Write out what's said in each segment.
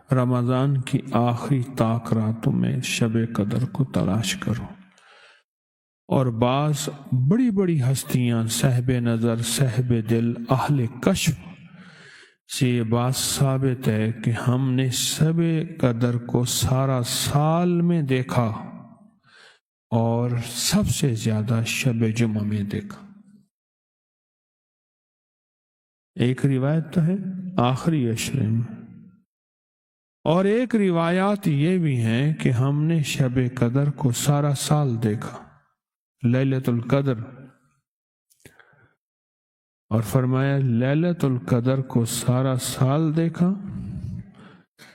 رمضان کی آخری طاق راتوں میں شب قدر کو تلاش کرو۔ اور بعض بڑی بڑی ہستیاں صاحب نظر، صاحب دل، اہل کشف سے یہ بات ثابت ہے کہ ہم نے شب قدر کو سارا سال میں دیکھا اور سب سے زیادہ شب جمعہ میں دیکھا۔ ایک روایت تو ہے آخری عشرے میں، اور ایک روایات یہ بھی ہیں کہ ہم نے شب قدر کو سارا سال دیکھا، لیلۃ القدر، اور فرمایا لیلۃ القدر کو سارا سال دیکھا،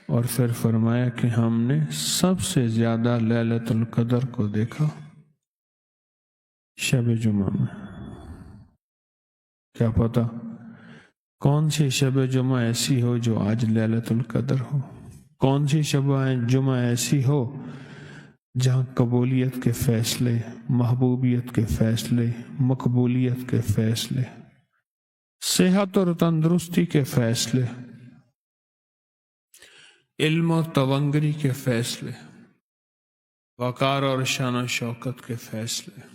اور پھر فرمایا کہ ہم نے سب سے زیادہ لیلۃ القدر کو دیکھا شب جمعہ میں۔ کیا پتہ کون سی شب جمعہ ایسی ہو جو آج لیلۃ القدر ہو، کون سی شب جمعہ ایسی ہو جہاں قبولیت کے فیصلے، محبوبیت کے فیصلے، مقبولیت کے فیصلے، صحت اور تندرستی کے فیصلے، علم و تونگری کے فیصلے، وقار اور شان و شوکت کے فیصلے۔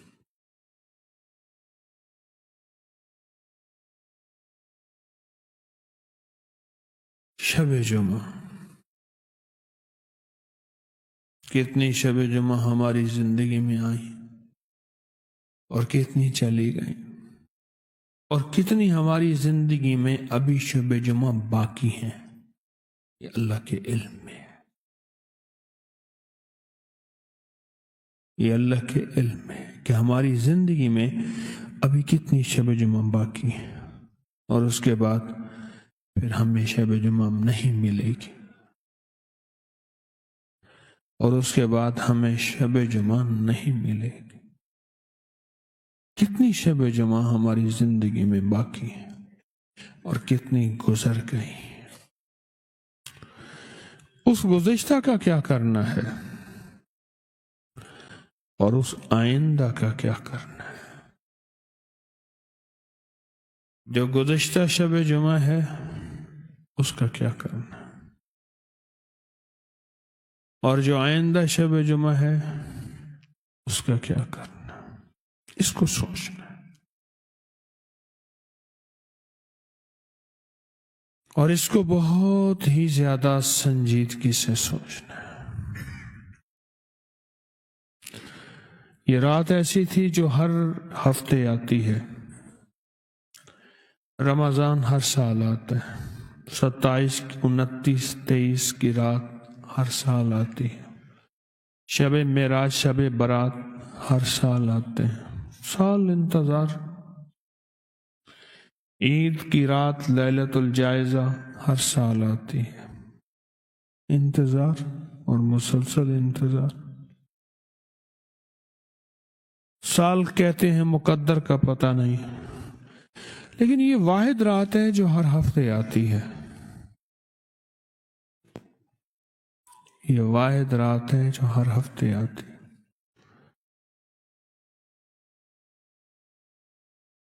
شب جمعہ، کتنی شب جمعہ ہماری زندگی میں آئی اور کتنی چلی گئی، اور کتنی ہماری زندگی میں ابھی شب جمعہ باقی ہیں، یہ اللہ کے علم میں ہے، یہ اللہ کے علم میں ہے کہ ہماری زندگی میں ابھی کتنی شب جمعہ باقی ہیں، اور اس کے بعد پھر ہمیں شب جمعہ نہیں ملے گی، اور اس کے بعد ہمیں شب جمعہ نہیں ملے گی۔ کتنی شب جمعہ ہماری زندگی میں باقی ہیں اور کتنی گزر گئی۔ اس گزشتہ کا کیا کرنا ہے اور اس آئندہ کا کیا کرنا ہے؟ جو گزشتہ شب جمعہ ہے اس کا کیا کرنا ہے، اور جو آئندہ شب جمعہ ہے اس کا کیا کرنا ہے، اس کو سوچنا ہے، اور اس کو بہت ہی زیادہ سنجیدگی سے سوچنا ہے۔ یہ رات ایسی تھی جو ہر ہفتے آتی ہے، رمضان ہر سال آتا ہے، 27، 29، 23 کی رات ہر سال آتی ہے، شب معراج، شب برات ہر سال آتے ہیں، سال انتظار۔ عید کی رات لیلۃ الجائزہ ہر سال آتی ہے، انتظار اور مسلسل انتظار۔ سال کہتے ہیں مقدر کا پتہ نہیں، لیکن یہ واحد رات ہے جو ہر ہفتے آتی ہے، یہ واحد رات ہے جو ہر ہفتے آتی ہے۔